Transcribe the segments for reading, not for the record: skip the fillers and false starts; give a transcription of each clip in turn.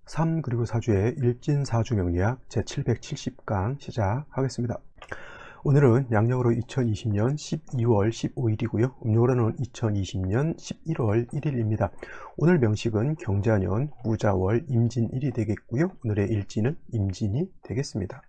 3 그리고 4주의 일진사주명리학 제770강 시작하겠습니다. 오늘은 양력으로 2020년 12월 15일이고요. 음력으로는 2020년 11월 1일입니다. 오늘 명식은 경자년 무자월 임진일이 되겠고요. 오늘의 일진은 임진이 되겠습니다.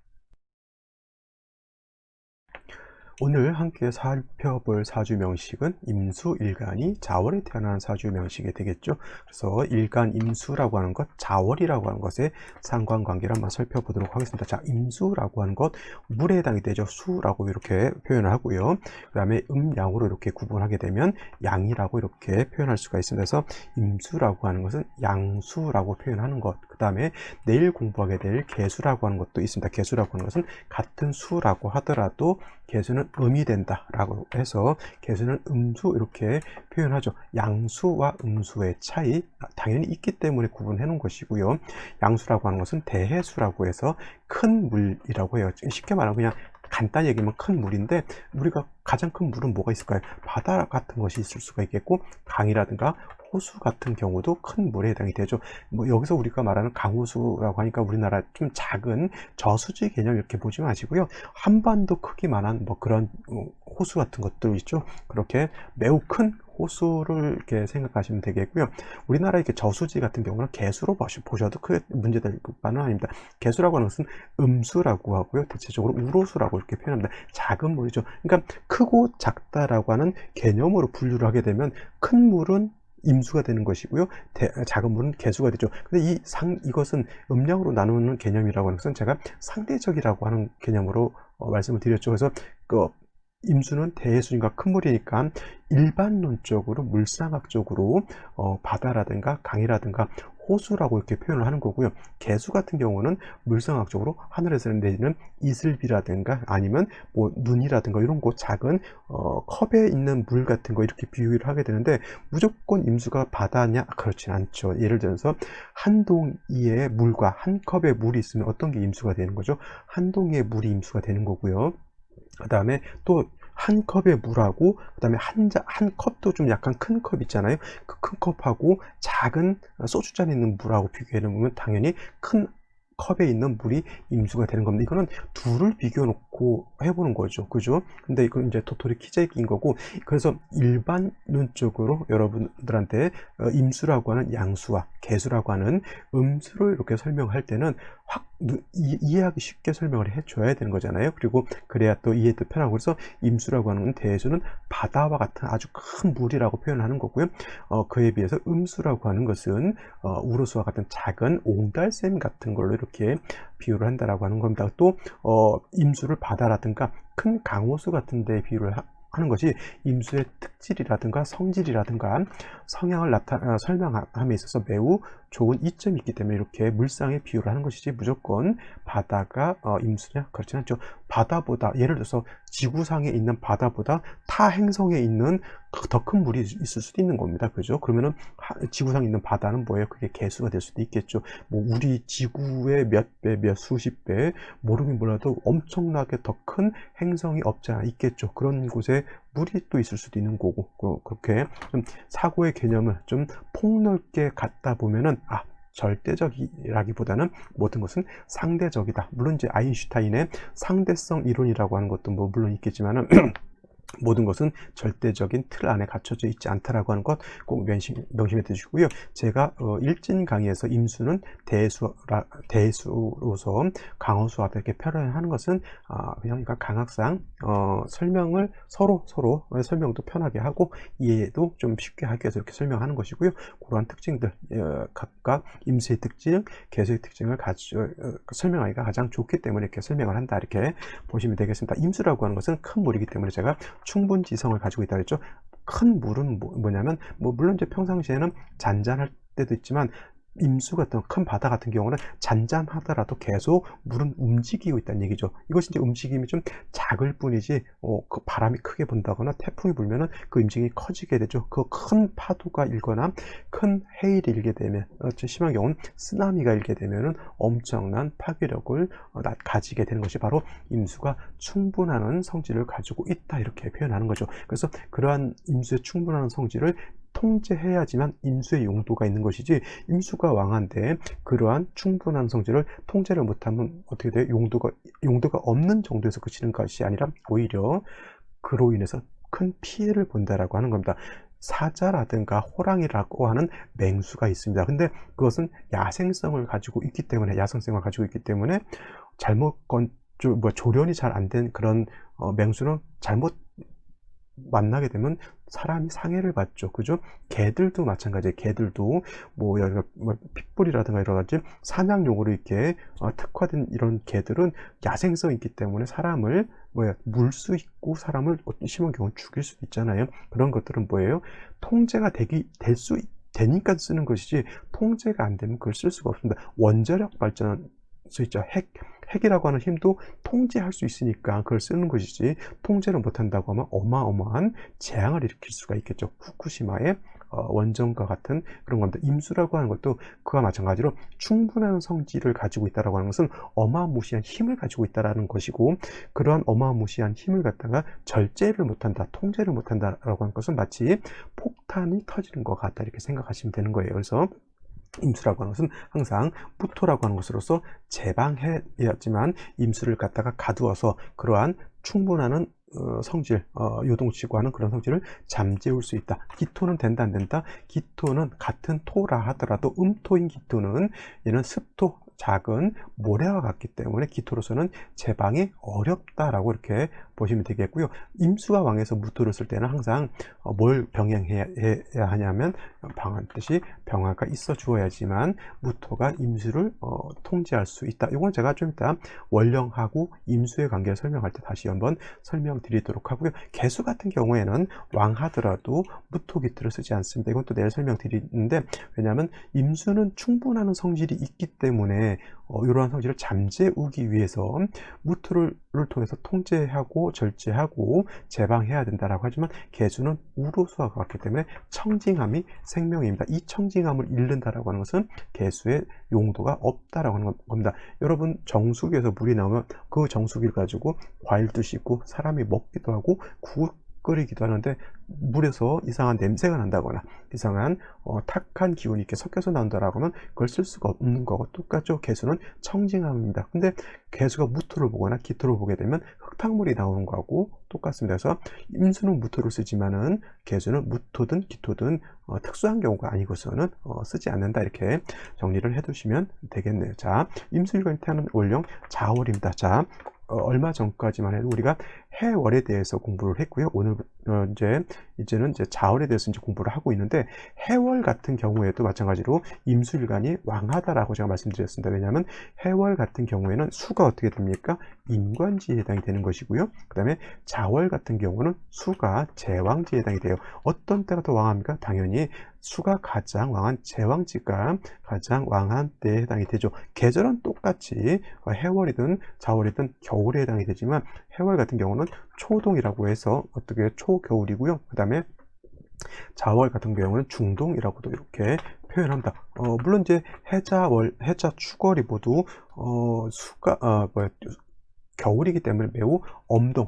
오늘 함께 살펴볼 사주 명식은 임수일간이 자월에 태어난 사주 명식이 되겠죠. 그래서 일간 임수라고 하는 것, 자월이라고 하는 것의 상관관계를 한번 살펴보도록 하겠습니다. 자, 임수라고 하는 것, 물에 해당이 되죠. 수라고 이렇게 표현을 하고요. 그 다음에 양으로 이렇게 구분하게 되면 양이라고 이렇게 표현할 수가 있습니다. 그래서 임수라고 하는 것은 양수라고 표현하는 것. 그 다음에 내일 공부하게 될 개수라고 하는 것도 있습니다. 개수라고 하는 것은 같은 수라고 하더라도 개수는 음이 된다 라고 해서 개수는 음수 이렇게 표현하죠. 양수와 음수의 차이 당연히 있기 때문에 구분해 놓은 것이고요. 양수라고 하는 것은 대해수라고 해서 큰 물이라고 해요. 쉽게 말하면 그냥 간단히 얘기하면 큰 물인데, 우리가 가장 큰 물은 뭐가 있을까요? 바다 같은 것이 있을 수가 있겠고, 강이라든가 호수 같은 경우도 큰 물에 해당이 되죠. 뭐 여기서 우리가 말하는 강호수라고 하니까 우리나라 좀 작은 저수지 개념 이렇게 보지 마시고요. 한반도 크기만한 뭐 그런 호수 같은 것들 있죠. 그렇게 매우 큰 호수를 이렇게 생각하시면 되겠고요. 우리나라 이렇게 저수지 같은 경우는 개수로 보셔도 크게 문제될 바는 아닙니다. 개수라고 하는 것은 음수라고 하고요. 대체적으로 우로수라고 이렇게 표현합니다. 작은 물이죠. 그러니까 크고 작다라고 하는 개념으로 분류를 하게 되면 큰 물은 임수가 되는 것이고요. 작은 물은 개수가 되죠. 근데 이것은 음량으로 나누는 개념이라고 하는 것은 제가 상대적이라고 하는 개념으로 말씀을 드렸죠. 그래서 임수는 대해수니까 큰 물이니까 일반론적으로 물상학적으로 바다라든가 강이라든가 호수라고 이렇게 표현을 하는 거고요. 개수 같은 경우는 물상학적으로 하늘에서 내리는 이슬비라든가 아니면 뭐 눈이라든가 이런 거 작은 컵에 있는 물 같은 거 이렇게 비유를 하게 되는데, 무조건 임수가 바다냐? 그렇진 않죠. 예를 들어서 한 동이의 물과 한 컵의 물이 있으면 어떤 게 임수가 되는 거죠? 한 동이의 물이 임수가 되는 거고요. 그 다음에 또 한 컵의 물하고, 그 다음에 한 컵도 좀 약간 큰 컵 있잖아요. 그 큰 컵하고 작은 소주잔에 있는 물하고 비교해 놓으면 당연히 큰 컵에 있는 물이 임수가 되는 겁니다. 이거는 둘을 비교해 놓고 해보는 거죠. 그죠? 근데 이건 이제 도토리 키재기인 거고, 그래서 일반론적으로 여러분들한테 임수라고 하는 양수와 개수라고 하는 음수를 이렇게 설명할 때는 확 이해하기 쉽게 설명을 해줘야 되는 거잖아요. 그리고 그래야 또 이해도 편하고, 그래서 임수라고 하는 대해수는 바다와 같은 아주 큰 물이라고 표현하는 거고요. 그에 비해서 음수라고 하는 것은 우로수와 같은 작은 옹달샘 같은 걸로 이렇게 비유를 한다라고 하는 겁니다. 또 임수를 바다라든가 큰 강호수 같은 데 비유를 하는 것이 임수의 특질이라든가 성질이라든가 성향을 설명함에 있어서 매우 좋은 이점이 있기 때문에 이렇게 물상의 비유를 하는 것이지, 무조건 바다가 임수냐? 그렇지 않죠. 바다보다, 예를 들어서 지구상에 있는 바다보다 타 행성에 있는 더 큰 물이 있을 수도 있는 겁니다. 그죠? 그러면은 지구상에 있는 바다는 뭐예요? 그게 개수가 될 수도 있겠죠. 뭐 우리 지구의 몇 배, 몇 수십 배, 모르긴 몰라도 엄청나게 더 큰 행성이 없지 않아 있겠죠. 그런 곳에 물이 또 있을 수도 있는 거고, 그렇게 좀 사고의 개념을 좀 폭넓게 갖다 보면은 절대적이라기보다는 모든 것은 상대적이다. 물론 이제 아인슈타인의 상대성 이론이라고 하는 것도 뭐 물론 있겠지만은 모든 것은 절대적인 틀 안에 갖춰져 있지 않다라고 하는 것 꼭 명심해 두시고요. 제가 일진 강의에서 임수는 대수로서 강호수와 이렇게 표현하는 것은 그냥 강학상 설명을 서로 설명도 편하게 하고 이해도 좀 쉽게 하기 위해서 이렇게 설명하는 것이고요. 그러한 특징들, 각각 임수의 특징, 개수의 특징을 설명하기가 가장 좋기 때문에 이렇게 설명을 한다, 이렇게 보시면 되겠습니다. 임수라고 하는 것은 큰 물이기 때문에 제가 충분지성을 가지고 있다 그랬죠. 큰 물은 뭐냐면, 물론 이제 평상시에는 잔잔할 때도 있지만 임수 같은 큰 바다 같은 경우는 잔잔하더라도 계속 물은 움직이고 있다는 얘기죠. 이것이 이제 움직임이 좀 작을 뿐이지, 그 바람이 크게 분다거나 태풍이 불면은 그 움직임이 커지게 되죠. 그 큰 파도가 일거나 큰 해일이 일게 되면, 심한 경우는 쓰나미가 일게 되면은 엄청난 파괴력을 가지게 되는 것이 바로 임수가 충분한 성질을 가지고 있다, 이렇게 표현하는 거죠. 그래서 그러한 임수의 충분한 성질을 통제해야지만 임수의 용도가 있는 것이지, 임수가 왕한데 그러한 충분한 성질을 통제를 못하면 어떻게 돼요? 용도가 없는 정도에서 그치는 것이 아니라 오히려 그로 인해서 큰 피해를 본다라고 하는 겁니다. 사자라든가 호랑이라고 하는 맹수가 있습니다. 근데 그것은 야생성을 가지고 있기 때문에, 야생성을 가지고 있기 때문에 조련이 잘 안 된 그런 맹수는 잘못 만나게 되면 사람이 상해를 받죠. 그죠? 개들도 마찬가지예요. 개들도 핏불이라든가 여러 가지 사냥용으로 이렇게 특화된 이런 개들은 야생성이 있기 때문에 사람을 물 수 있고 사람을 심한 경우 죽일 수도 있잖아요. 그런 것들은 뭐예요? 통제가 되니까 쓰는 것이지, 통제가 안 되면 그걸 쓸 수가 없습니다. 원자력 발전 수 있죠. 핵이라고 하는 힘도 통제할 수 있으니까 그걸 쓰는 것이지, 통제를 못한다고 하면 어마어마한 재앙을 일으킬 수가 있겠죠. 후쿠시마의 원전과 같은 그런 겁니다. 임수라고 하는 것도 그와 마찬가지로 충분한 성질을 가지고 있다라고 하는 것은 어마무시한 힘을 가지고 있다라는 것이고, 그러한 어마무시한 힘을 갖다가 절제를 못한다, 통제를 못한다라고 하는 것은 마치 폭탄이 터지는 것 같다, 이렇게 생각하시면 되는 거예요. 그래서 임수라고 하는 것은 항상 무토라고 하는 것으로서 제방해야지만 임수를 갖다가 가두어서 그러한 충분한 성질, 요동치고 하는 그런 성질을 잠재울 수 있다. 기토는 된다 안 된다? 기토는 같은 토라 하더라도 음토인 기토는 얘는 습토, 작은 모래와 같기 때문에 기토로서는 제방이 어렵다라고 이렇게 보시면 되겠고요. 임수가 왕에서 무토를 쓸 때는 항상 뭘 병행해야 하냐면, 방한뜻이 병화가 있어 주어야지만 무토가 임수를 통제할 수 있다. 이건 제가 좀 이따 원령하고 임수의 관계를 설명할 때 다시 한번 설명드리도록 하고요. 개수 같은 경우에는 왕하더라도 무토 기토를 쓰지 않습니다. 이건 또 내일 설명드리는데, 왜냐하면 임수는 충분한 성질이 있기 때문에 이러한 성질을 잠재우기 위해서 무토를 통해서 통제하고 절제하고 제방해야 된다라고 하지만, 개수는 우로수와 같기 때문에 청징함이 생명입니다. 이 청징함을 잃는다라고 하는 것은 개수의 용도가 없다라고 하는 겁니다. 여러분, 정수기에서 물이 나오면 그 정수기를 가지고 과일도 씻고 사람이 먹기도 하고 국을 끓이기도 하는데, 물에서 이상한 냄새가 난다거나 이상한 탁한 기운이 이렇게 섞여서 나온다라고 하면 그걸 쓸 수가 없는 거고 똑같죠. 개수는 청징함입니다. 근데 개수가 무토를 보거나 기토를 보게 되면 흙탕물이 나오는 거하고 똑같습니다. 그래서 임수는 무토를 쓰지만은 개수는 무토든 기토든 특수한 경우가 아니고서는 쓰지 않는다, 이렇게 정리를 해 두시면 되겠네요. 자, 임수일간이 태어난 월령 자월입니다. 자, 얼마 전까지만 해도 우리가 해월에 대해서 공부를 했고요. 오늘 이제는 자월에 대해서 공부를 하고 있는데, 해월 같은 경우에도 마찬가지로 임수일간이 왕하다라고 제가 말씀드렸습니다. 왜냐하면 해월 같은 경우에는 수가 어떻게 됩니까? 임관지에 해당이 되는 것이고요. 그 다음에 자월 같은 경우는 수가 제왕지에 해당이 돼요. 어떤 때가 더 왕합니까? 당연히 수가 가장 왕한 제왕지가 가장 왕한 때에 해당이 되죠. 계절은 똑같이 해월이든 자월이든 겨울에 해당이 되지만, 해월 같은 경우는 초동이라고 해서 어떻게 초겨울이고요. 그 다음에 자월 같은 경우는 중동이라고도 이렇게 표현합니다. 물론 이제 해자, 추월이 모두 겨울이기 때문에 매우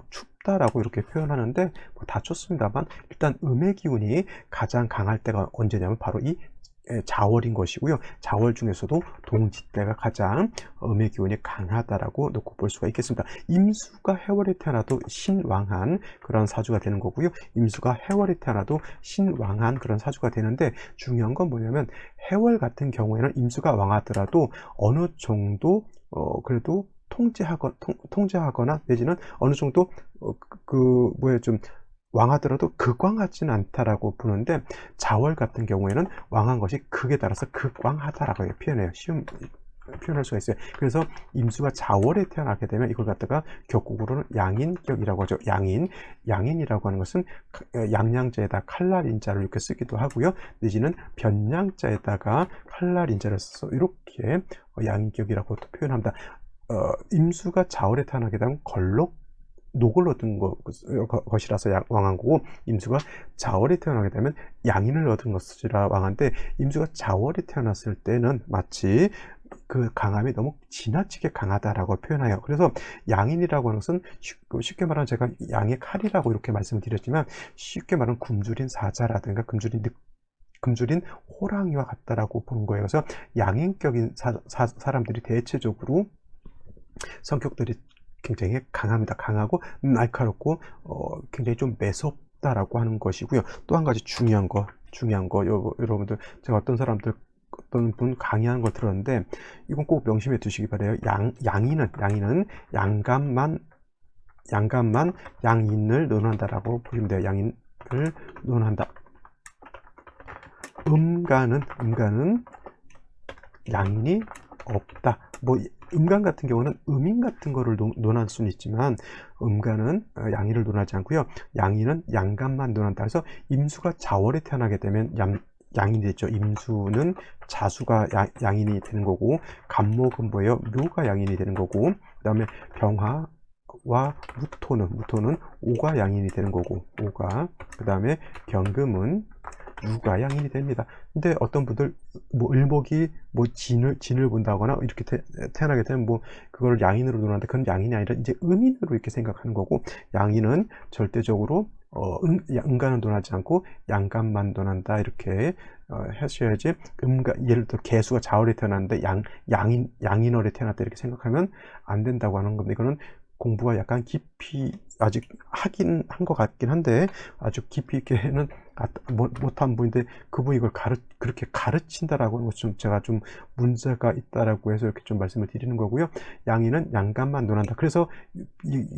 춥다라고 이렇게 표현하는데 다 좋습니다만, 일단 음의 기운이 가장 강할 때가 언제냐면 바로 이 자월인 것이고요. 자월 중에서도 동지 때가 가장 음의 기운이 강하다라고 놓고 볼 수가 있겠습니다. 임수가 해월에 태어나도 신왕한 그런 사주가 되는 거고요. 임수가 해월에 태어나도 신왕한 그런 사주가 되는데, 중요한 건 뭐냐면 해월 같은 경우에는 임수가 왕하더라도 어느 정도 그래도 통제하거나 내지는 어느 정도 좀 왕하더라도 극왕하지는 않다라고 보는데, 자월 같은 경우에는 왕한 것이 극에 따라서 극왕하다라고 표현해요. 표현할 수가 있어요. 그래서 임수가 자월에 태어나게 되면 이걸 갖다가 격국으로는 양인격이라고 하죠. 양인이라고 하는 것은 양양자에다 칼날인자를 이렇게 쓰기도 하고요. 내지는 변양자에다가 칼날인자를 써서 이렇게 양인격이라고 표현합니다. 임수가 자월에 태어나게 되면 녹을 얻은 것이라서 왕한 거고, 임수가 자월에 태어나게 되면 양인을 얻은 것이라 왕한데, 임수가 자월에 태어났을 때는 마치 그 강함이 너무 지나치게 강하다라고 표현해요. 그래서 양인이라고 하는 것은 쉽게 말하면 제가 양의 칼이라고 이렇게 말씀을 드렸지만, 쉽게 말하면 굶주린 사자라든가 굶주린 굶주린 호랑이와 같다라고 보는 거예요. 그래서 양인격인 사람들이 대체적으로 성격들이 굉장히 강합니다. 강하고 날카롭고 굉장히 좀 매섭다라고 하는 것이고요. 또 한 가지 중요한 거 여러분들, 제가 어떤 분 강의하는 걸 들었는데 이건 꼭 명심해 두시기 바래요. 양인은 양감만 양인을 논한다라고 보시면 돼요. 양인을 논한다. 음간은 양인이 없다. 뭐 음간 같은 경우는 음인 같은 거를 논할 수는 있지만 음간은 양인을 논하지 않고요. 양인은 양간만 논한다. 그래서 임수가 자월에 태어나게 되면 양인이 되죠. 임수는 자수가 양인이 되는 거고, 간목은 뭐예요? 묘가 양인이 되는 거고, 그 다음에 병화와 무토는 오가 양인이 되는 거고, 그 다음에 경금은 유가 양인이 됩니다. 근데 어떤 분들 뭐 을목이 뭐 진을 본다거나 이렇게 태어나게 되면 뭐 그걸 양인으로 논하는데, 그건 양인이 아니라 이제 음인으로 이렇게 생각하는 거고, 양인은 절대적으로 음간은 논하지 않고 양간만 논한다, 이렇게 하셔야지. 예를 들어 개수가 자월에 태어났는데 양인월에 태어났다 이렇게 생각하면 안 된다고 하는 겁니다. 이거는 공부가 약간 깊이 아직 하긴 한 것 같긴 한데 아주 깊이 있게는 못한 분인데, 그분이 이걸 그렇게 가르친다라고 하는 것은 제가 좀 문제가 있다라고 해서 이렇게 좀 말씀을 드리는 거고요. 양인은 양간만 논한다. 그래서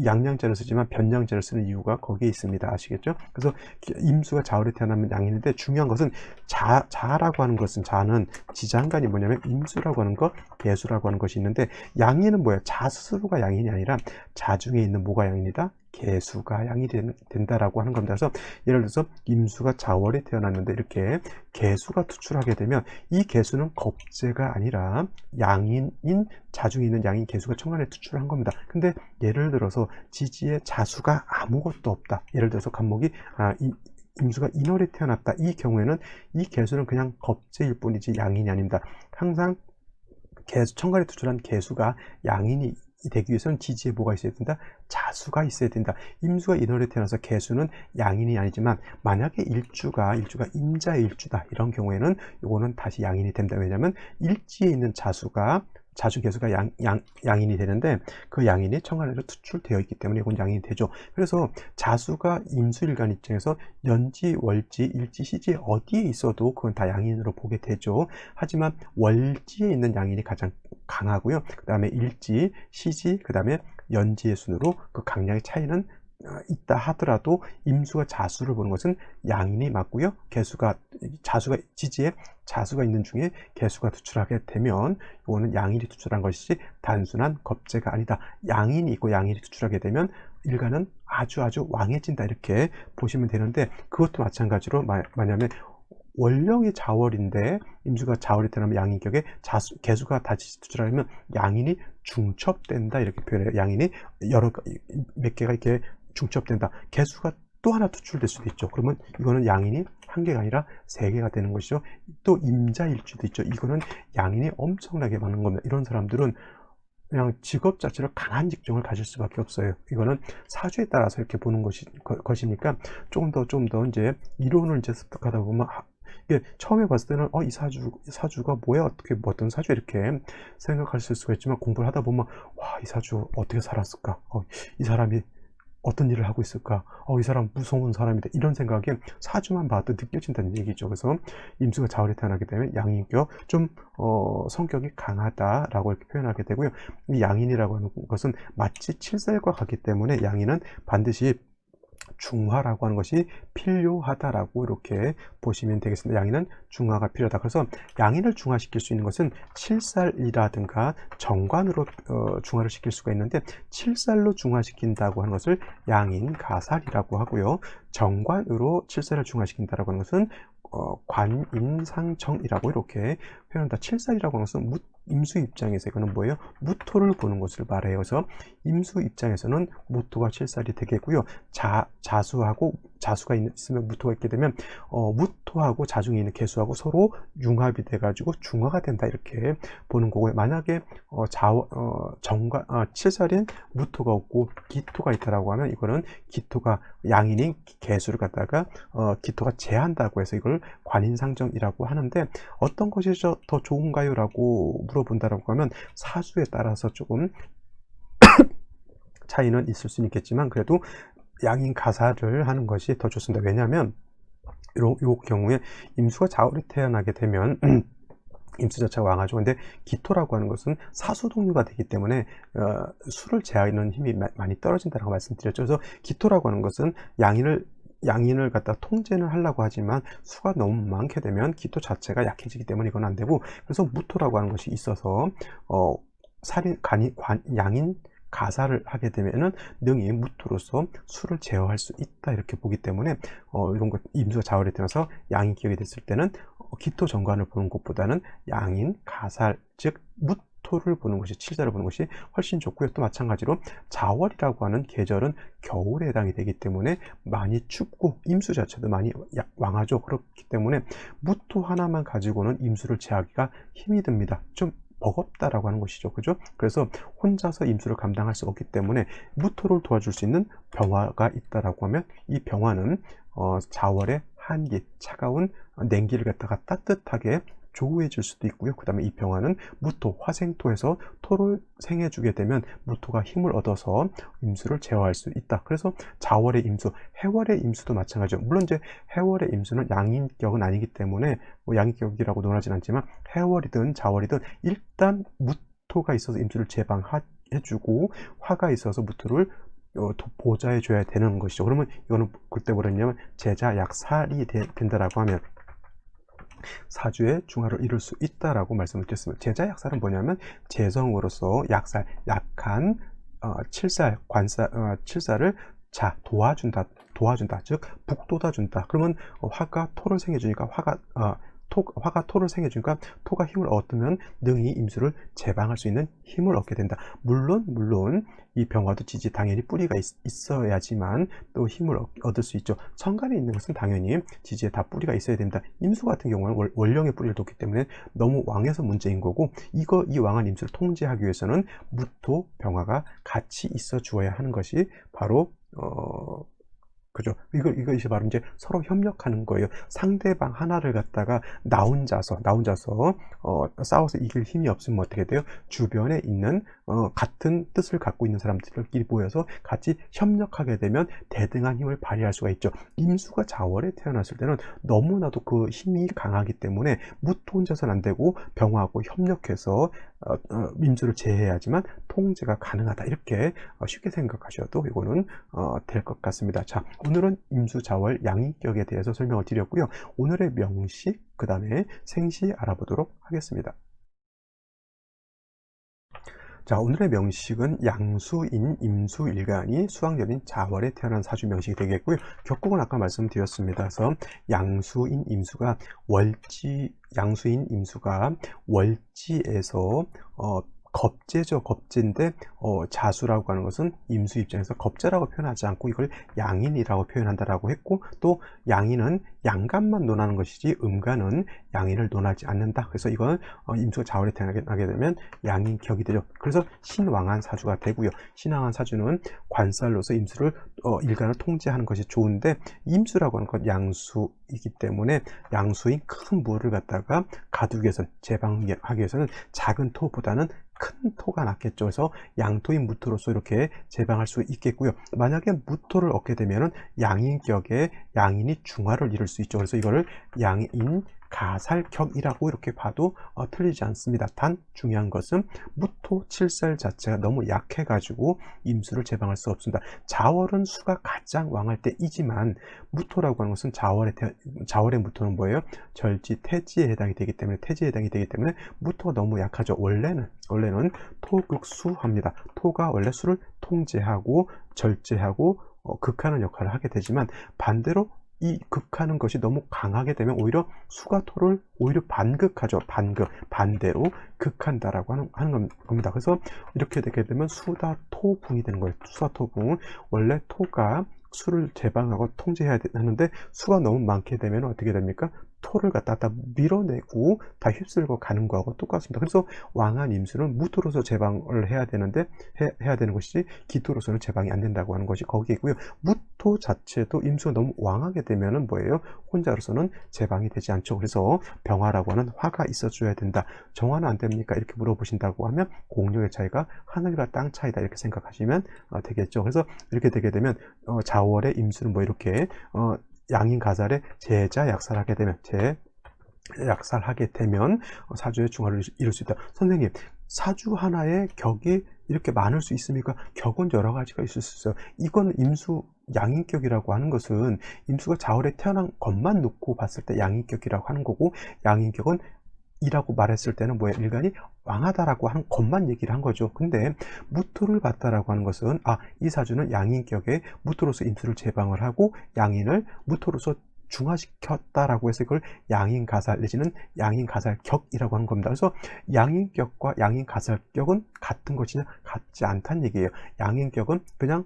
양양자를 쓰지만 변양자를 쓰는 이유가 거기에 있습니다. 아시겠죠? 그래서 임수가 자월에 태어나면 양인인데, 중요한 것은 자라고 하는 것은, 자는 지장간이 뭐냐면 임수라고 하는 것, 개수라고 하는 것이 있는데, 양인은 뭐예요? 자 스스로가 양인이 아니라 자 중에 있는 뭐가 양인이다? 개수가 양이 된다라고 하는 겁니다. 그래서 예를 들어서 임수가 자월에 태어났는데 이렇게 개수가 투출하게 되면 이 개수는 겁재가 아니라 양인인 자 중에 있는 양인 개수가 천간에 투출한 겁니다. 근데 예를 들어서 지지에 자수가 아무것도 없다. 예를 들어서 간목이 임수가 인월에 태어났다. 이 경우에는 이 개수는 그냥 겁재일 뿐이지 양인이 아닙니다. 항상 천간에 투출한 개수가 양인이 되기 위해서는 지지에 뭐가 있어야 된다? 자수가 있어야 된다. 임수가 인월에 태어나서 개수는 양인이 아니지만, 만약에 일주가 임자의 일주다, 이런 경우에는 이거는 다시 양인이 된다. 왜냐하면 일지에 있는 자수 개수가 양인이 되는데, 그 양인이 천간에서 투출되어 있기 때문에 이건 양인이 되죠. 그래서 자수가 임수일간 입장에서 연지, 월지, 일지, 시지 어디에 있어도 그건 다 양인으로 보게 되죠. 하지만 월지에 있는 양인이 가장 강하고요. 그 다음에 일지, 시지, 그 다음에 연지의 순으로 그 강약의 차이는 있다 하더라도 임수가 자수를 보는 것은 양인이 맞고요. 지지에 자수가 있는 중에 개수가 투출하게 되면 이거는 양인이 투출한 것이지 단순한 겁재가 아니다. 양인이 있고 양인이 투출하게 되면 일간은 아주 왕해진다, 이렇게 보시면 되는데, 그것도 마찬가지로 만약에 월령이 자월인데 임수가 자월에 태어나면 양인격에 개수가 다시 투출하려면 양인이 중첩된다, 이렇게 표현해요. 양인이 몇 개가 이렇게 중첩된다. 개수가 또 하나 투출될 수도 있죠. 그러면 이거는 양인이 한 개가 아니라 세 개가 되는 것이죠. 또 임자일주도 있죠. 이거는 양인이 엄청나게 많은 겁니다. 이런 사람들은 그냥 직업 자체로 강한 직종을 가질 수밖에 없어요. 이거는 사주에 따라서 이렇게 보는 것이니까 좀 더 이제 이론을 이제 습득하다 보면, 이게 처음에 봤을 때는 이 사주가 뭐야, 어떻게 어떤 사주, 이렇게 생각하실 수가 있지만, 공부를 하다 보면 와, 이 사주 어떻게 살았을까, 이 사람이 어떤 일을 하고 있을까, 이 사람 무서운 사람이다, 이런 생각이 사주만 봐도 느껴진다는 얘기죠. 그래서 임수가 자월에 태어나게 되면 양인격, 좀 성격이 강하다라고 이렇게 표현하게 되고요. 이 양인이라고 하는 것은 마치 칠살과 같기 때문에 양인은 반드시 중화라고 하는 것이 필요하다라고 이렇게 보시면 되겠습니다. 양인은 중화가 필요하다. 그래서 양인을 중화시킬 수 있는 것은 칠살이라든가 정관으로 중화를 시킬 수가 있는데, 칠살로 중화시킨다고 하는 것을 양인가살이라고 하고요. 정관으로 칠살을 중화시킨다라고 하는 것은 관인상정이라고 이렇게 표현한다. 칠살이라고 하는 것은 임수 입장에서 이거는 뭐예요? 무토를 보는 것을 말해요. 그래서 임수 입장에서는 무토가 칠살이 되겠고요. 자수하고 자수가 있으면 무토가 있게 되면 무토하고 자중에 있는 개수하고 서로 융합이 돼 가지고 중화가 된다, 이렇게 보는 거고요. 만약에 칠살인 무토가 없고 기토가 있다라고 하면 이거는 기토가 양인인 개수를 갖다가 기토가 제한다고 해서 이걸 관인상정이라고 하는데, 어떤 것이 더 좋은가요? 라고 물어본다라고 하면 사주에 따라서 조금 차이는 있을 수는 있겠지만 그래도 양인 가사를 하는 것이 더 좋습니다. 왜냐하면 요 경우에 임수가 자월에 태어나게 되면 임수 자체가 왕하죠. 근데 기토라고 하는 것은 사수동류가 되기 때문에 수를 제하는 힘이 많이 떨어진다고 말씀드렸죠. 그래서 기토라고 하는 것은 양인을 갖다 통제는 하려고 하지만 수가 너무 많게 되면 기토 자체가 약해지기 때문에 이건 안 되고, 그래서 무토라고 하는 것이 있어서 양인 가사를 하게 되면은 능히 무토로서 수를 제어할 수 있다, 이렇게 보기 때문에 이런 것 임수가 자월에 태어나서 양인 기억이 됐을 때는 기토 정관을 보는 것보다는 양인 가살, 즉 무토를 보는 것이, 칠살을 보는 것이 훨씬 좋고요. 또 마찬가지로 자월이라고 하는 계절은 겨울에 해당이 되기 때문에 많이 춥고 임수 자체도 많이 왕하죠. 그렇기 때문에 무토 하나만 가지고는 임수를 제하기가 힘이 듭니다. 좀 버겁다라고 하는 것이죠. 그죠? 그래서 혼자서 임수를 감당할 수 없기 때문에 무토를 도와줄 수 있는 병화가 있다라고 하면 이 병화는 자월의 한기, 차가운 냉기를 갖다가 따뜻하게 조우해 줄 수도 있고요. 그 다음에 이 병화는 무토, 화생토에서 토를 생해주게 되면 무토가 힘을 얻어서 임수를 제어할 수 있다. 그래서 자월의 임수, 해월의 임수도 마찬가지죠. 물론 이제 해월의 임수는 양인격은 아니기 때문에 양인격이라고 논하진 않지만 해월이든 자월이든 일단 무토가 있어서 임수를 제방해주고 화가 있어서 무토를 보좌해 줘야 되는 것이죠. 그러면 이거는 그때 뭐랬냐면 제자약살이 된다라고 하면 사주의 중화를 이룰 수 있다라고 말씀을 드렸습니다. 제자약살은 뭐냐면 재성으로서 약살, 약한 칠살을 도와준다, 즉 북돋아준다. 그러면 화가 토를 생해주니까 화가 토를 생해주니까 토가 힘을 얻으면 능히 임수를 제방할 수 있는 힘을 얻게 된다. 물론 이 병화도 지지 당연히 뿌리가 있어야지만 또 힘을 얻을 수 있죠. 천간에 있는 것은 당연히 지지에 다 뿌리가 있어야 된다. 임수 같은 경우는 원령의 뿌리를 뒀기 때문에 너무 왕해서 문제인 거고, 이 왕한 임수를 통제하기 위해서는 무토, 병화가 같이 있어 주어야 하는 것이 바로 그죠? 이것이 바로 이제 서로 협력하는 거예요. 상대방 하나를 갖다가 나 혼자서 싸워서 이길 힘이 없으면 어떻게 돼요? 주변에 있는 같은 뜻을 갖고 있는 사람들끼리 모여서 같이 협력하게 되면 대등한 힘을 발휘할 수가 있죠. 임수가 자월에 태어났을 때는 너무나도 그 힘이 강하기 때문에 무토 혼자서는 안 되고 병화하고 협력해서 임수를 제해야지만 통제가 가능하다, 이렇게 쉽게 생각하셔도 이거는 될 것 같습니다. 자, 오늘은 임수자월 양인격에 대해서 설명을 드렸고요. 오늘의 명식, 그 다음에 생시 알아보도록 하겠습니다. 자, 오늘의 명식은 양수인 임수일간이 수학년인 자월에 태어난 사주 명식이 되겠고요. 격국은 아까 말씀드렸습니다. 그래서 양수인 임수가 월지에서 겁재죠. 겁재인데 자수라고 하는 것은 임수 입장에서 겁재라고 표현하지 않고 이걸 양인이라고 표현한다라고 했고, 또 양인은 양간만 논하는 것이지 음간은 양인을 논하지 않는다. 그래서 이건 임수가 자월에 태어나게 되면 양인격이 되죠. 그래서 신왕한 사주가 되고요. 신왕한 사주는 관살로서 임수를 일간을 통제하는 것이 좋은데, 임수라고 하는 건 양수이기 때문에 양수인 큰 물을 갖다가 가두기 위해서는, 제방하기 위해서는 작은 토보다는 큰 토가 낫겠죠. 그래서 양토인 무토로서 이렇게 제방할 수 있겠고요. 만약에 무토를 얻게 되면은 양인격에 양인이 중화를 이룰 수 있죠. 그래서 이거를 양인 가살격이라고 이렇게 봐도 틀리지 않습니다. 단 중요한 것은 무토 칠살 자체가 너무 약해 가지고 임수를 제방할 수 없습니다. 자월은 수가 가장 왕할 때이지만 무토라고 하는 것은 자월의 무토는 뭐예요? 절지 태지에 해당이 되기 때문에 무토가 너무 약하죠. 원래는 토극수합니다. 토가 원래 수를 통제하고 절제하고 극하는 역할을 하게 되지만, 반대로 이 극하는 것이 너무 강하게 되면 오히려 수가 토를 오히려 반극하죠. 반대로 극한다라고 하는 겁니다. 그래서 이렇게 되게 되면 수다토붕이 되는 거예요. 수다토붕은 원래 토가 수를 제방하고 통제해야 하는데 수가 너무 많게 되면 어떻게 됩니까? 토를 갖다 밀어내고 다 휩쓸고 가는 거하고 똑같습니다. 그래서 왕한 임수는 무토로서 제방을 해야 되는데 해야 되는 것이지 기토로서는 제방이 안 된다고 하는 것이 거기에 있고요. 무토 자체도 임수가 너무 왕하게 되면은 뭐예요? 혼자로서는 제방이 되지 않죠. 그래서 병화라고 하는 화가 있어줘야 된다. 정화는 안 됩니까? 이렇게 물어보신다고 하면 공력의 차이가 하늘과 땅 차이다 이렇게 생각하시면 되겠죠. 그래서 이렇게 되게 되면 자월의 임수는 뭐 이렇게 양인 가살에 제자약살하게 되면 사주의 중화를 이룰 수 있다. 선생님, 사주 하나에 격이 이렇게 많을 수 있습니까? 격은 여러 가지가 있을 수 있어요. 이거는 임수 양인격이라고 하는 것은 임수가 자월에 태어난 것만 놓고 봤을 때 양인격이라고 하는 거고, 양인격은 이라고 말했을 때는 뭐야? 일간이 왕하다라고 하는 것만 얘기를 한 거죠. 근데 무토를 봤다라고 하는 것은 이 사주는 양인격에 무토로서 임수를 제방을 하고 양인을 무토로서 중화시켰다라고 해서 이걸 양인가살 내지는 양인가살격이라고 하는 겁니다. 그래서 양인격과 양인가살격은 같은 것이냐? 같지 않다는 얘기예요. 양인격은 그냥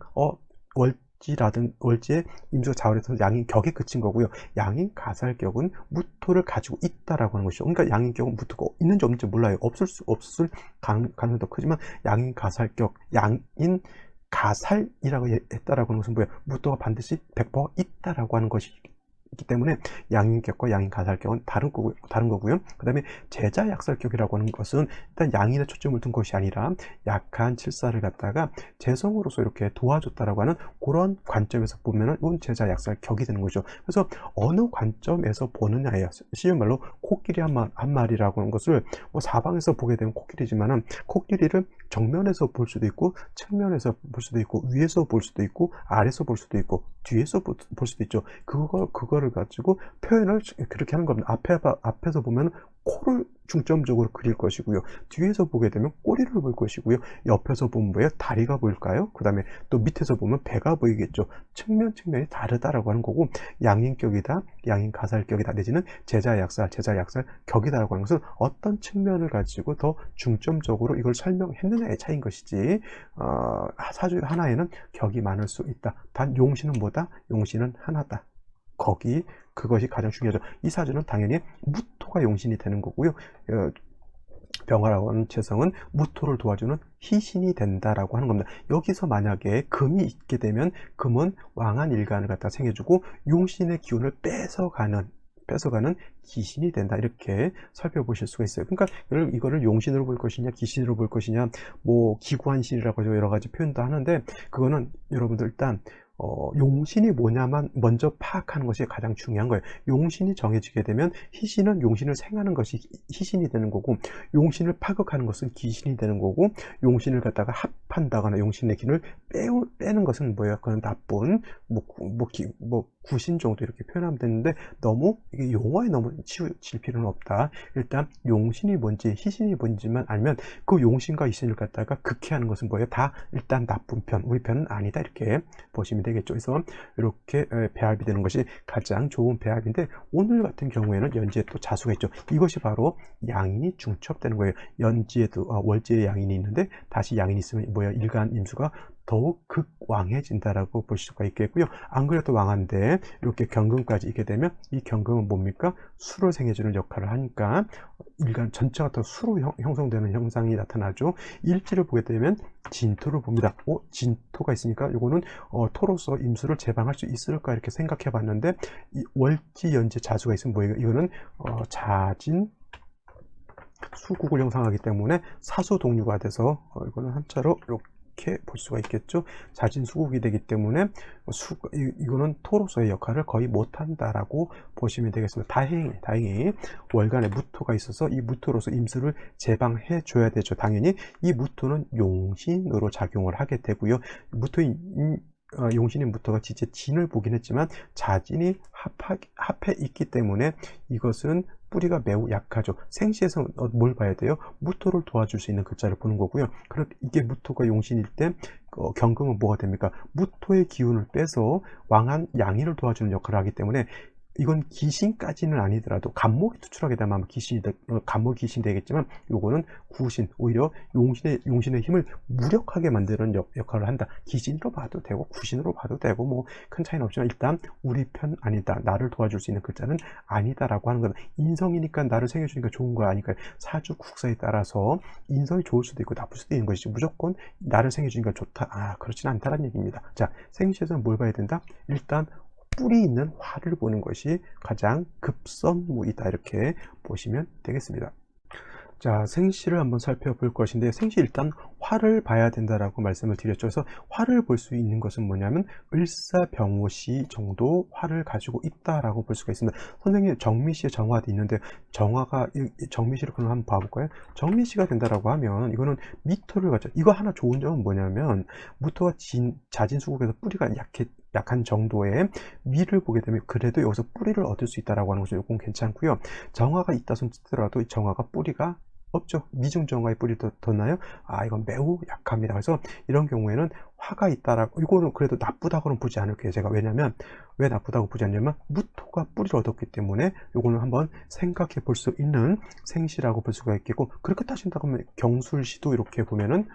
월지의 임수가 자월에서 양인격에 그친 거고요. 양인가살격은 무토를 가지고 있다라고 하는 것이죠. 그러니까 양인격은 무토가 있는지 없는지 몰라요. 없을 가능성이 더 크지만 양인가살격, 양인가살이라고 했다라고 하는 것은 뭐예요? 무토가 반드시 100% 있다라고 하는 것이 기 때문에 양인격과 양인가살격은 다른 거고요. 그 다음에 제자약살격이라고 하는 것은 일단 양인에 초점을 둔 것이 아니라 약한 칠사를 갖다가 재성으로서 이렇게 도와줬다라고 하는 그런 관점에서 보면은 이건 제자약살격이 되는 거죠. 그래서 어느 관점에서 보느냐예요. 쉬운 말로 코끼리 한 마리라고 하는 것을 뭐 사방에서 보게 되면 코끼리지만은 코끼리를 정면에서 볼 수도 있고 측면에서 볼 수도 있고 위에서 볼 수도 있고 아래에서 볼 수도 있고 뒤에서 볼 수도 있죠. 그거를 가지고 표현을 그렇게 하는 겁니다. 앞에서 보면 코를 중점적으로 그릴 것이고요. 뒤에서 보게 되면 꼬리를 볼 것이고요. 옆에서 보면 뭐예요? 다리가 보일까요? 그 다음에 또 밑에서 보면 배가 보이겠죠. 측면이 다르다라고 하는 거고, 양인격이다, 양인가살격이다, 내지는 제자약살격이다라고 하는 것은 어떤 측면을 가지고 더 중점적으로 이걸 설명했느냐의 차이인 것이지, 사주 하나에는 격이 많을 수 있다. 단 용신은 뭐다? 용신은 하나다. 그것이 가장 중요하죠. 이 사주는 당연히 무토가 용신이 되는 거고요. 병화라고 하는 재성은 무토를 도와주는 희신이 된다라고 하는 겁니다. 여기서 만약에 금이 있게 되면 금은 왕한 일간을 갖다 생겨주고 용신의 기운을 뺏어가는 기신이 된다, 이렇게 살펴보실 수가 있어요. 그러니까 이거를 용신으로 볼 것이냐 기신으로 볼 것이냐, 뭐 기구한신이라고 여러 가지 표현도 하는데, 그거는 여러분들 일단 용신이 뭐냐만 먼저 파악하는 것이 가장 중요한 거예요. 용신이 정해지게 되면 희신은 용신을 생하는 것이 희신이 되는 거고, 용신을 파극하는 것은 기신이 되는 거고, 용신을 갖다가 합한다거나 용신의 기운을 빼는 것은 뭐예요? 그건 나쁜 구신 정도 이렇게 표현하면 되는데, 너무 이게 용어에 너무 치우칠 필요는 없다. 일단 용신이 뭔지 희신이 뭔지만 알면 그 용신과 희신을 갖다가 극해하는 것은 뭐예요? 다 일단 나쁜 편, 우리 편은 아니다, 이렇게 보시면 되겠죠. 그래서 이렇게 배합이 되는 것이 가장 좋은 배합인데, 오늘 같은 경우에는 연지에 또 자수가 있죠. 이것이 바로 양인이 중첩되는 거예요. 연지에도 월지에 양인이 있는데 다시 양인이 있으면 뭐야? 일간 임수가 더욱 극왕해진다라고 볼 수가 있겠고요. 안 그래도 왕한데 이렇게 경금까지 있게 되면 이 경금은 뭡니까? 수를 생해주는 역할을 하니까 일간 전체가 더 수로 형성되는 형상이 나타나죠. 일지를 보게 되면 진토를 봅니다. 진토가 있으니까 이거는 토로서 임수를 제방할 수 있을까 이렇게 생각해 봤는데, 이 월지 연지 자수가 있으면 뭐예요? 이거는 자진 수국을 형성하기 때문에 사수동류가 돼서 이거는 한자로 이렇게 볼 수가 있겠죠. 자진수국이 되기 때문에 이거는 토로서의 역할을 거의 못한다라고 보시면 되겠습니다. 다행히 월간에 무토가 있어서 이 무토로서 임수를 제방해 줘야 되죠. 당연히 이 무토는 용신으로 작용을 하게 되고요. 용신인 무토가 진짜 진을 보긴 했지만 자진이 합해 있기 때문에 이것은 뿌리가 매우 약하죠. 생시에서 뭘 봐야 돼요? 무토를 도와줄 수 있는 글자를 보는 거고요. 이게 무토가 용신일 때 경금은 뭐가 됩니까? 무토의 기운을 빼서 왕한 양인을 도와주는 역할을 하기 때문에 이건 기신까지는 아니더라도 간목이 투출하게 되면 아마 간목이 귀신이 되겠지만, 요거는 구신, 오히려 용신의 힘을 무력하게 만드는 역할을 한다. 기신으로 봐도 되고 구신으로 봐도 되고 뭐 큰 차이는 없지만, 일단 우리 편 아니다, 나를 도와줄 수 있는 글자는 아니다라고 하는 건, 인성이니까 나를 생겨주니까 좋은 거 아니까, 사주 국사에 따라서 인성이 좋을 수도 있고 나쁠 수도 있는 것이지, 무조건 나를 생겨주니까 좋다, 그렇진 않다는 얘기입니다. 자, 생시에서는 뭘 봐야 된다? 일단 뿌리 있는 화를 보는 것이 가장 급선무이다, 이렇게 보시면 되겠습니다. 자, 생시를 한번 살펴볼 것인데, 생시 일단 화를 봐야 된다라고 말씀을 드렸죠. 그래서 화를 볼 수 있는 것은 뭐냐면 을사병오시 정도 화를 가지고 있다라고 볼 수가 있습니다. 선생님, 정미시의 정화도 있는데, 정미시를 그럼 한번 봐볼까요? 정미시가 된다라고 하면 이거는 미토를 가져. 이거 하나 좋은 점은 뭐냐면, 무토가 자진수국에서 뿌리가 약한 정도의 미를 보게 되면 그래도 여기서 뿌리를 얻을 수 있다라고 하는 것은 이건 괜찮고요. 정화가 있다 손 치더라도 이 정화가 뿌리가 없죠. 미중 정화의 뿌리 뒀나요? 이건 매우 약합니다. 그래서 이런 경우에는 화가 있다라고, 이거는 그래도 나쁘다고는 보지 않을게요, 제가. 왜냐면 왜 나쁘다고 보지 않냐면, 무토가 뿌리를 얻었기 때문에 이거는 한번 생각해 볼 수 있는 생시라고 볼 수가 있겠고, 그렇게 따진다고 하면 경술시도 이렇게 보면은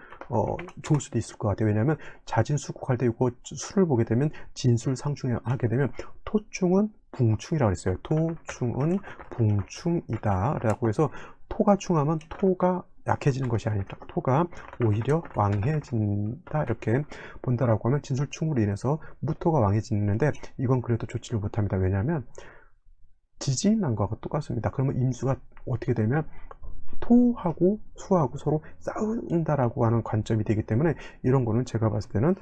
좋을 수도 있을 것 같아요. 왜냐면 자진수국할 때 이거 수를 보게 되면 진술상충에 하게 되면 토충은 붕충이라고 했어요. 토충은 붕충이다 라고 해서, 토가 충하면 토가 약해지는 것이 아니라 토가 오히려 왕해진다, 이렇게 본다라고 하면 진술충으로 인해서 무토가 왕해지는데, 이건 그래도 좋지를 못합니다. 왜냐하면 지진난과 똑같습니다. 그러면 임수가 어떻게 되면 토하고 수하고 서로 싸운다라고 하는 관점이 되기 때문에, 이런 거는 제가 봤을 때는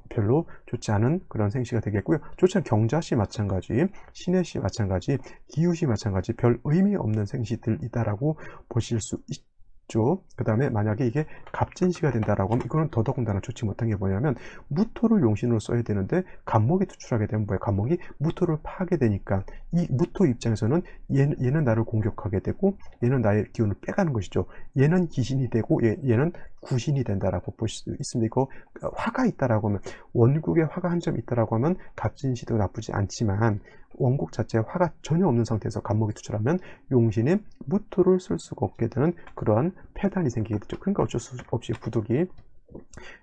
별로 좋지 않은 그런 생시가 되겠고요. 좋지 않은 경자시 마찬가지, 신해시 마찬가지, 기우시 마찬가지, 별 의미 없는 생시들이다라고 보실 수 있죠. 그 다음에 만약에 이게 갑진시가 된다라고 하면, 이거는 더더군다나 좋지 못한 게 뭐냐면, 무토를 용신으로 써야 되는데 간목이 투출하게 되면 뭐예요? 간목이 무토를 파게 되니까, 이 무토 입장에서는 얘는 나를 공격하게 되고 얘는 나의 기운을 빼가는 것이죠. 얘는 기신이 되고 얘는 구신이 된다라고 볼 수 있습니다. 이거 화가 있다라고 하면, 원국에 화가 한 점 있다라고 하면 갑진시도 나쁘지 않지만, 원국 자체에 화가 전혀 없는 상태에서 간목이 투출하면 용신이 무토를 쓸 수가 없게 되는 그러한 폐단이 생기게 되죠. 그러니까 어쩔 수 없이 부득이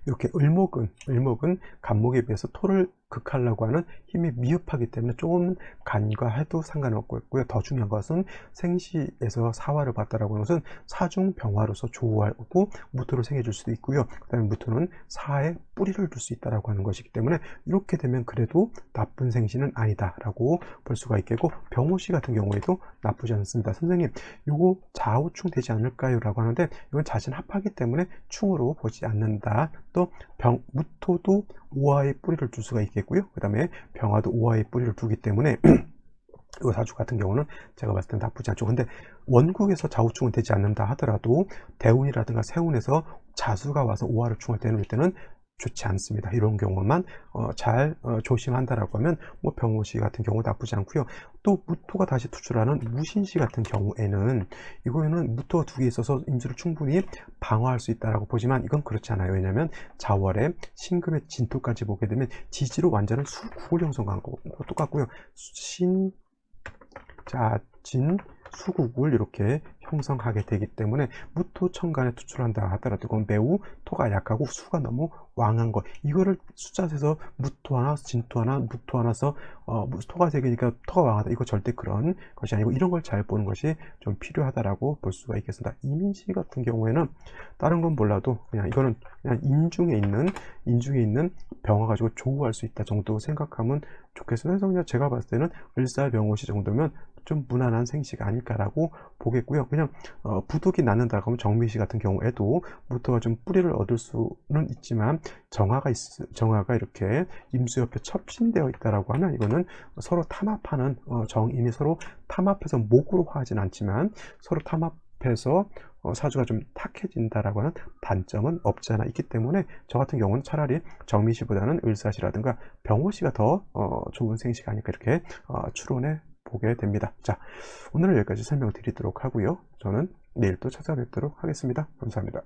이렇게 을목은 간목에 비해서 토를 극하려고 하는 힘이 미흡하기 때문에 조금 간과해도 상관없고요. 더 중요한 것은 생시에서 사화를 봤다라고 하는 것은 사중병화로서 조우하고 무토를 생겨줄 수도 있고요. 그 다음에 무토는 사에 뿌리를 둘 수 있다라고 하는 것이기 때문에, 이렇게 되면 그래도 나쁜 생시는 아니다라고 볼 수가 있겠고, 병호시 같은 경우에도 나쁘지 않습니다. 선생님, 요거 좌우충 되지 않을까요? 라고 하는데, 이건 자진합하기 때문에 충으로 보지 않는다. 또 무토도 오화의 뿌리를 둘 수가 있겠고요. 그 다음에 병화도 오화의 뿌리를 두기 때문에 이 사주 같은 경우는 제가 봤을 땐 나쁘지 않죠. 근데 원국에서 좌우충은 되지 않는다 하더라도 대운이라든가 세운에서 자수가 와서 오화를 충을 때는 좋지 않습니다. 이런 경우만 잘 조심한다라고 하면, 뭐 병호시 같은 경우 나쁘지 않고요. 또 무토가 다시 투출하는 무신시 같은 경우에는, 이거에는 무토가 두 개 있어서 임수를 충분히 방어할 수 있다라고 보지만, 이건 그렇지 않아요. 왜냐하면 자월에 신금의 진토까지 보게 되면 지지로 완전한 수국을 형성한 거고 똑같고요. 자진 수국을 이렇게 형성하게 되기 때문에, 무토 천간에 투출한다 하더라도 그건 매우 토가 약하고 수가 너무 왕한 것, 이거를 숫자에서 무토 하나 진토 하나 무토 하나서 토가 세 개니까 토가 왕하다, 이거 절대 그런 것이 아니고, 이런 걸 잘 보는 것이 좀 필요하다라고 볼 수가 있겠습니다. 이민시 같은 경우에는 다른 건 몰라도 이거는 그냥 인중에 있는 병화 가지고 조우할 수 있다 정도 생각하면 좋겠습니다. 그래서 그냥 제가 봤을 때는 을사병오시 정도면 좀 무난한 생시가 아닐까라고 보겠고요. 그냥 부득이 낳는다고 하면 정미시 같은 경우에도 무토가 좀 뿌리를 얻을 수는 있지만, 정화가 이렇게 임수 옆에 첩신되어 있다라고 하면, 이거는 서로 탐합하는, 정인이 서로 탐합해서 목으로 화하진 않지만 서로 탐합해서 사주가 좀 탁해진다라고 하는 단점은 없지 않아 있기 때문에, 저 같은 경우는 차라리 정미시보다는 을사시라든가 병호시가 더 좋은 생시가 아닐까, 이렇게 추론해 보게 됩니다. 자, 오늘은 여기까지 설명드리도록 하고요. 저는 내일 또 찾아뵙도록 하겠습니다. 감사합니다.